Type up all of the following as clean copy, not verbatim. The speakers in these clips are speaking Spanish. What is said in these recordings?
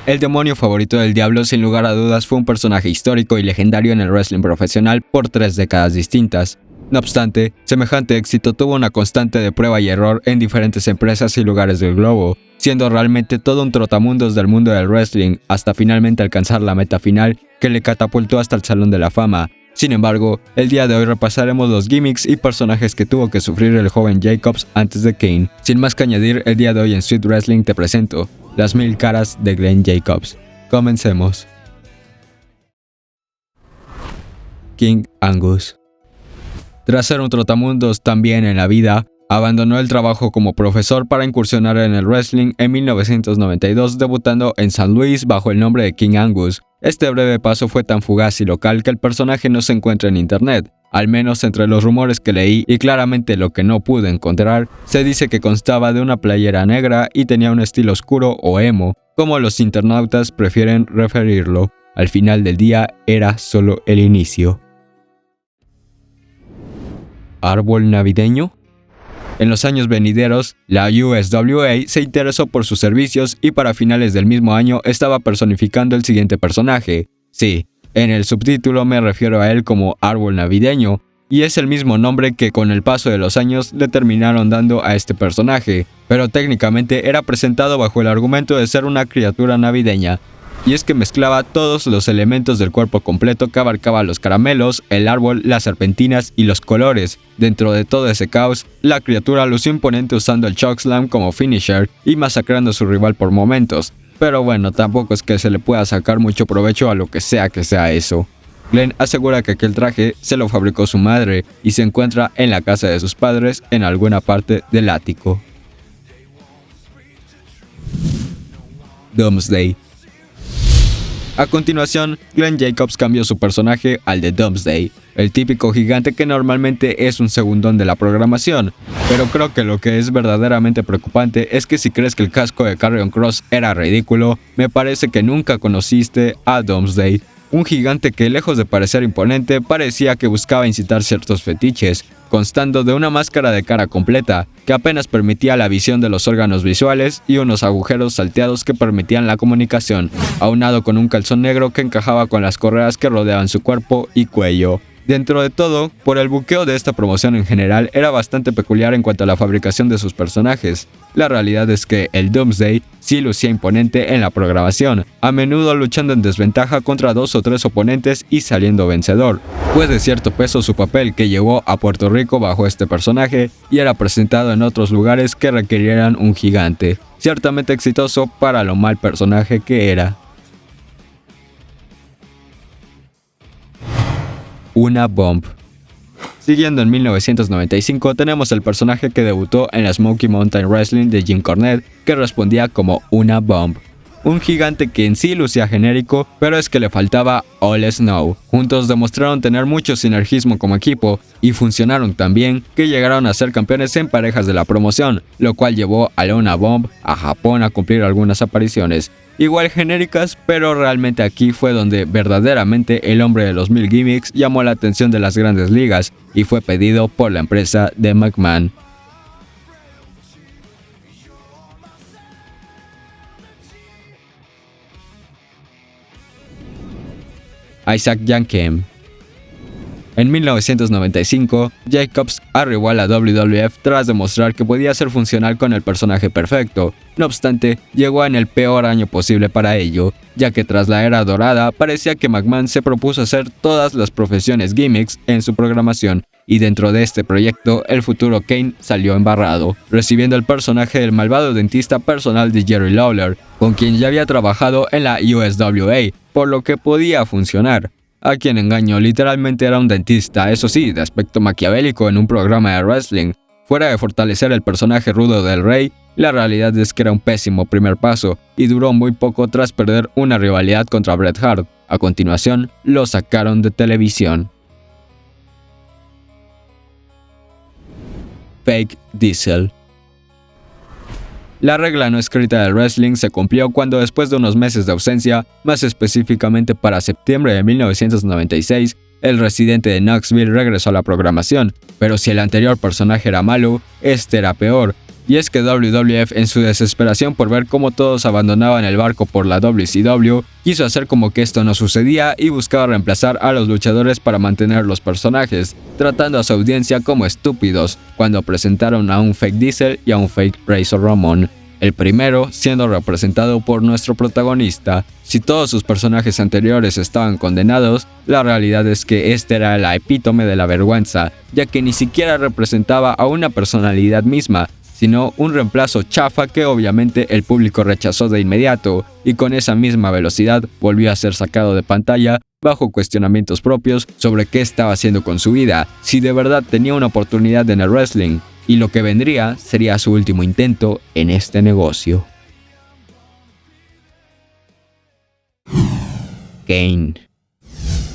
El demonio favorito del diablo sin lugar a dudas fue un personaje histórico y legendario en el wrestling profesional por 3 décadas distintas. No obstante, semejante éxito tuvo una constante de prueba y error en diferentes empresas y lugares del globo, siendo realmente todo un trotamundos del mundo del wrestling hasta finalmente alcanzar la meta final que le catapultó hasta el Salón de la Fama. Sin embargo, el día de hoy repasaremos los gimmicks y personajes que tuvo que sufrir el joven Jacobs antes de Kane. Sin más que añadir, el día de hoy en Sweet Wrestling te presento las 1000 caras de Glenn Jacobs. Comencemos. King Angus. Tras ser un trotamundos también en la vida, abandonó el trabajo como profesor para incursionar en el wrestling en 1992, debutando en San Luis bajo el nombre de King Angus. Este breve paso fue tan fugaz y local que el personaje no se encuentra en internet. Al menos entre los rumores que leí y claramente lo que no pude encontrar, se dice que constaba de una playera negra y tenía un estilo oscuro o emo, como los internautas prefieren referirlo. Al final del día era solo el inicio. ¿Árbol navideño? En los años venideros, la USWA se interesó por sus servicios y para finales del mismo año estaba personificando el siguiente personaje. Sí, en el subtítulo me refiero a él como Árbol Navideño, y es el mismo nombre que con el paso de los años le terminaron dando a este personaje, pero técnicamente era presentado bajo el argumento de ser una criatura navideña. Y es que mezclaba todos los elementos del cuerpo completo que abarcaba los caramelos, el árbol, las serpentinas y los colores. Dentro de todo ese caos, la criatura lució imponente usando el chokeslam como finisher y masacrando a su rival por momentos. Pero bueno, tampoco es que se le pueda sacar mucho provecho a lo que sea eso. Glenn asegura que aquel traje se lo fabricó su madre y se encuentra en la casa de sus padres en alguna parte del ático. Doomsday. A continuación, Glenn Jacobs cambió su personaje al de Doomsday, el típico gigante que normalmente es un segundón de la programación, pero creo que lo que es verdaderamente preocupante es que si crees que el casco de Karrion Kross era ridículo, me parece que nunca conociste a Doomsday, un gigante que lejos de parecer imponente parecía que buscaba incitar ciertos fetiches, constando de una máscara de cara completa, que apenas permitía la visión de los órganos visuales y unos agujeros salteados que permitían la comunicación, aunado con un calzón negro que encajaba con las correas que rodeaban su cuerpo y cuello. Dentro de todo, por el buqueo de esta promoción en general era bastante peculiar en cuanto a la fabricación de sus personajes. La realidad es que el Doomsday sí lucía imponente en la programación, a menudo luchando en desventaja contra 2 o 3 oponentes y saliendo vencedor. Fue de cierto peso su papel que llevó a Puerto Rico bajo este personaje y era presentado en otros lugares que requirieran un gigante, ciertamente exitoso para lo mal personaje que era. Una Bomb. Siguiendo en 1995 tenemos el personaje que debutó en la Smoky Mountain Wrestling de Jim Cornette, que respondía como Una Bomb. Un gigante que en sí lucía genérico, pero es que le faltaba All Snow. Juntos demostraron tener mucho sinergismo como equipo y funcionaron tan bien que llegaron a ser campeones en parejas de la promoción, lo cual llevó a Una Bomb a Japón a cumplir algunas apariciones. Igual genéricas, pero realmente aquí fue donde verdaderamente el hombre de los 1000 gimmicks llamó la atención de las grandes ligas y fue pedido por la empresa de McMahon. Isaac Yankem. En 1995, Jacobs arribó a la WWF tras demostrar que podía ser funcional con el personaje perfecto. No obstante, llegó en el peor año posible para ello, ya que tras la era dorada parecía que McMahon se propuso hacer todas las profesiones gimmicks en su programación, y dentro de este proyecto el futuro Kane salió embarrado, recibiendo el personaje del malvado dentista personal de Jerry Lawler, con quien ya había trabajado en la USWA, por lo que podía funcionar. A quien engañó literalmente era un dentista, eso sí, de aspecto maquiavélico en un programa de wrestling. Fuera de fortalecer el personaje rudo del Rey, la realidad es que era un pésimo primer paso y duró muy poco tras perder una rivalidad contra Bret Hart. A continuación, lo sacaron de televisión. Fake Diesel. La regla no escrita del wrestling se cumplió cuando después de unos meses de ausencia, más específicamente para septiembre de 1996, el residente de Knoxville regresó a la programación, pero si el anterior personaje era malo, este era peor, Y es que WWF, en su desesperación por ver cómo todos abandonaban el barco por la WCW, quiso hacer como que esto no sucedía y buscaba reemplazar a los luchadores para mantener los personajes, tratando a su audiencia como estúpidos, cuando presentaron a un fake Diesel y a un fake Razor Ramón. El primero siendo representado por nuestro protagonista. Si todos sus personajes anteriores estaban condenados, la realidad es que este era la epítome de la vergüenza, ya que ni siquiera representaba a una personalidad misma, sino un reemplazo chafa que obviamente el público rechazó de inmediato, y con esa misma velocidad volvió a ser sacado de pantalla bajo cuestionamientos propios sobre qué estaba haciendo con su vida, si de verdad tenía una oportunidad en el wrestling, y lo que vendría sería su último intento en este negocio. Kane.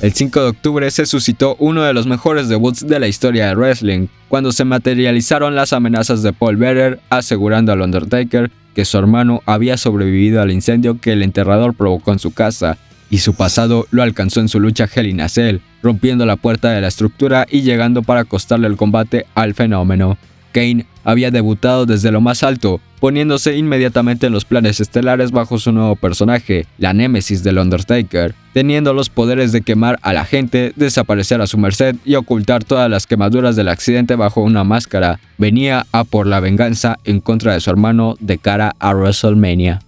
El 5 de octubre se suscitó uno de los mejores debuts de la historia del wrestling, cuando se materializaron las amenazas de Paul Bearer asegurando al Undertaker que su hermano había sobrevivido al incendio que el enterrador provocó en su casa, y su pasado lo alcanzó en su lucha Hell in a Cell, rompiendo la puerta de la estructura y llegando para costarle el combate al Fenómeno. Kane había debutado desde lo más alto, poniéndose inmediatamente en los planes estelares bajo su nuevo personaje, la némesis del Undertaker, teniendo los poderes de quemar a la gente, desaparecer a su merced y ocultar todas las quemaduras del accidente bajo una máscara. Venía a por la venganza en contra de su hermano de cara a WrestleMania.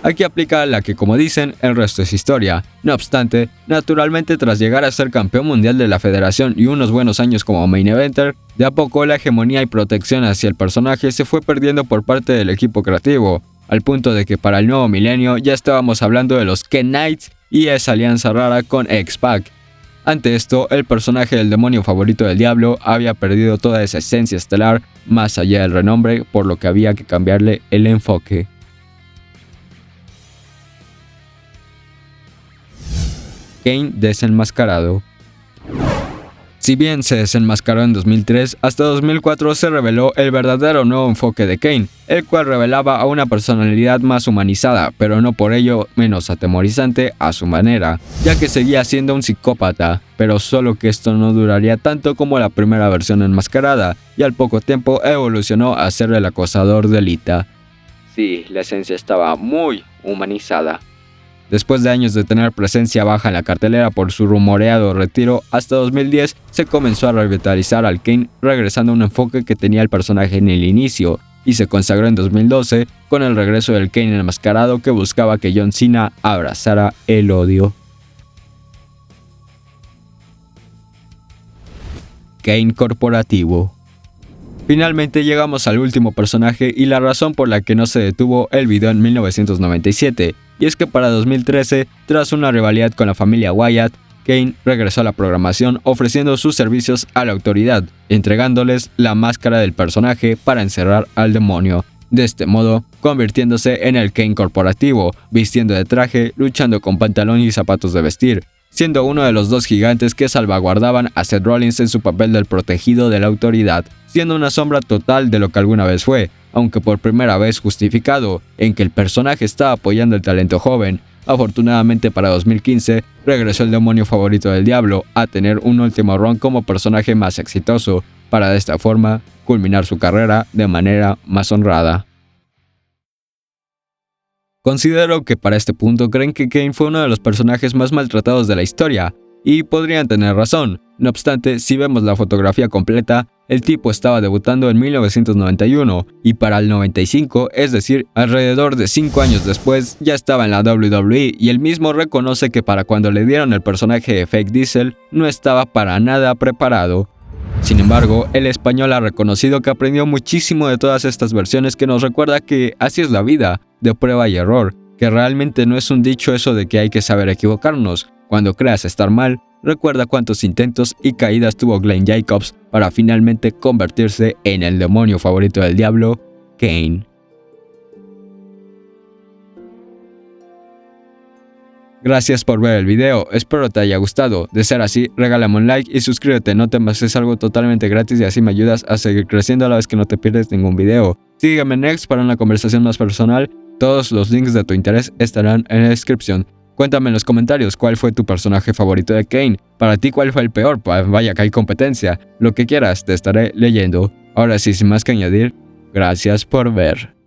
Aquí aplica la que, como dicen, el resto es historia. No obstante, naturalmente tras llegar a ser campeón mundial de la federación y unos buenos años como main eventer, de a poco la hegemonía y protección hacia el personaje se fue perdiendo por parte del equipo creativo, al punto de que para el nuevo milenio ya estábamos hablando de los Ken Knights y esa alianza rara con X-Pac. Ante esto, el personaje del demonio favorito del diablo había perdido toda esa esencia estelar más allá del renombre, por lo que había que cambiarle el enfoque. Kane desenmascarado. Si bien se desenmascaró en 2003, hasta 2004 se reveló el verdadero nuevo enfoque de Kane, el cual revelaba a una personalidad más humanizada, pero no por ello menos atemorizante a su manera, ya que seguía siendo un psicópata, pero solo que esto no duraría tanto como la primera versión enmascarada, y al poco tiempo evolucionó a ser el acosador de Lita. Sí, la esencia estaba muy humanizada. Después de años de tener presencia baja en la cartelera por su rumoreado retiro, hasta 2010 se comenzó a revitalizar al Kane, regresando a un enfoque que tenía el personaje en el inicio, y se consagró en 2012 con el regreso del Kane enmascarado que buscaba que John Cena abrazara el odio. Kane corporativo. Finalmente llegamos al último personaje y la razón por la que no se detuvo el video en 1997, y es que para 2013, tras una rivalidad con la familia Wyatt, Kane regresó a la programación ofreciendo sus servicios a la autoridad, entregándoles la máscara del personaje para encerrar al demonio. De este modo, convirtiéndose en el Kane corporativo, vistiendo de traje, luchando con pantalón y zapatos de vestir, siendo uno de los dos gigantes que salvaguardaban a Seth Rollins en su papel del protegido de la autoridad, siendo una sombra total de lo que alguna vez fue, aunque por primera vez justificado, en que el personaje estaba apoyando el talento joven. Afortunadamente para 2015, regresó el demonio favorito del diablo a tener un último run como personaje más exitoso, para de esta forma culminar su carrera de manera más honrada. Considero que para este punto creen que Kane fue uno de los personajes más maltratados de la historia, y podrían tener razón. No obstante, si vemos la fotografía completa, el tipo estaba debutando en 1991, y para el 95, es decir, alrededor de 5 años después, ya estaba en la WWE, y él mismo reconoce que para cuando le dieron el personaje de Fake Diesel, no estaba para nada preparado. Sin embargo, el español ha reconocido que aprendió muchísimo de todas estas versiones, que nos recuerda que así es la vida, de prueba y error, que realmente no es un dicho eso de que hay que saber equivocarnos. Cuando creas estar mal, recuerda cuántos intentos y caídas tuvo Glenn Jacobs para finalmente convertirse en el demonio favorito del diablo, Kane. Gracias por ver el video, espero te haya gustado. De ser así, regálame un like y suscríbete, no temas, es algo totalmente gratis y así me ayudas a seguir creciendo a la vez que no te pierdes ningún video. Sígueme en Next para una conversación más personal, todos los links de tu interés estarán en la descripción. Cuéntame en los comentarios cuál fue tu personaje favorito de Kane, para ti cuál fue el peor, vaya que hay competencia, lo que quieras te estaré leyendo. Ahora sí, sin más que añadir, Gracias por ver.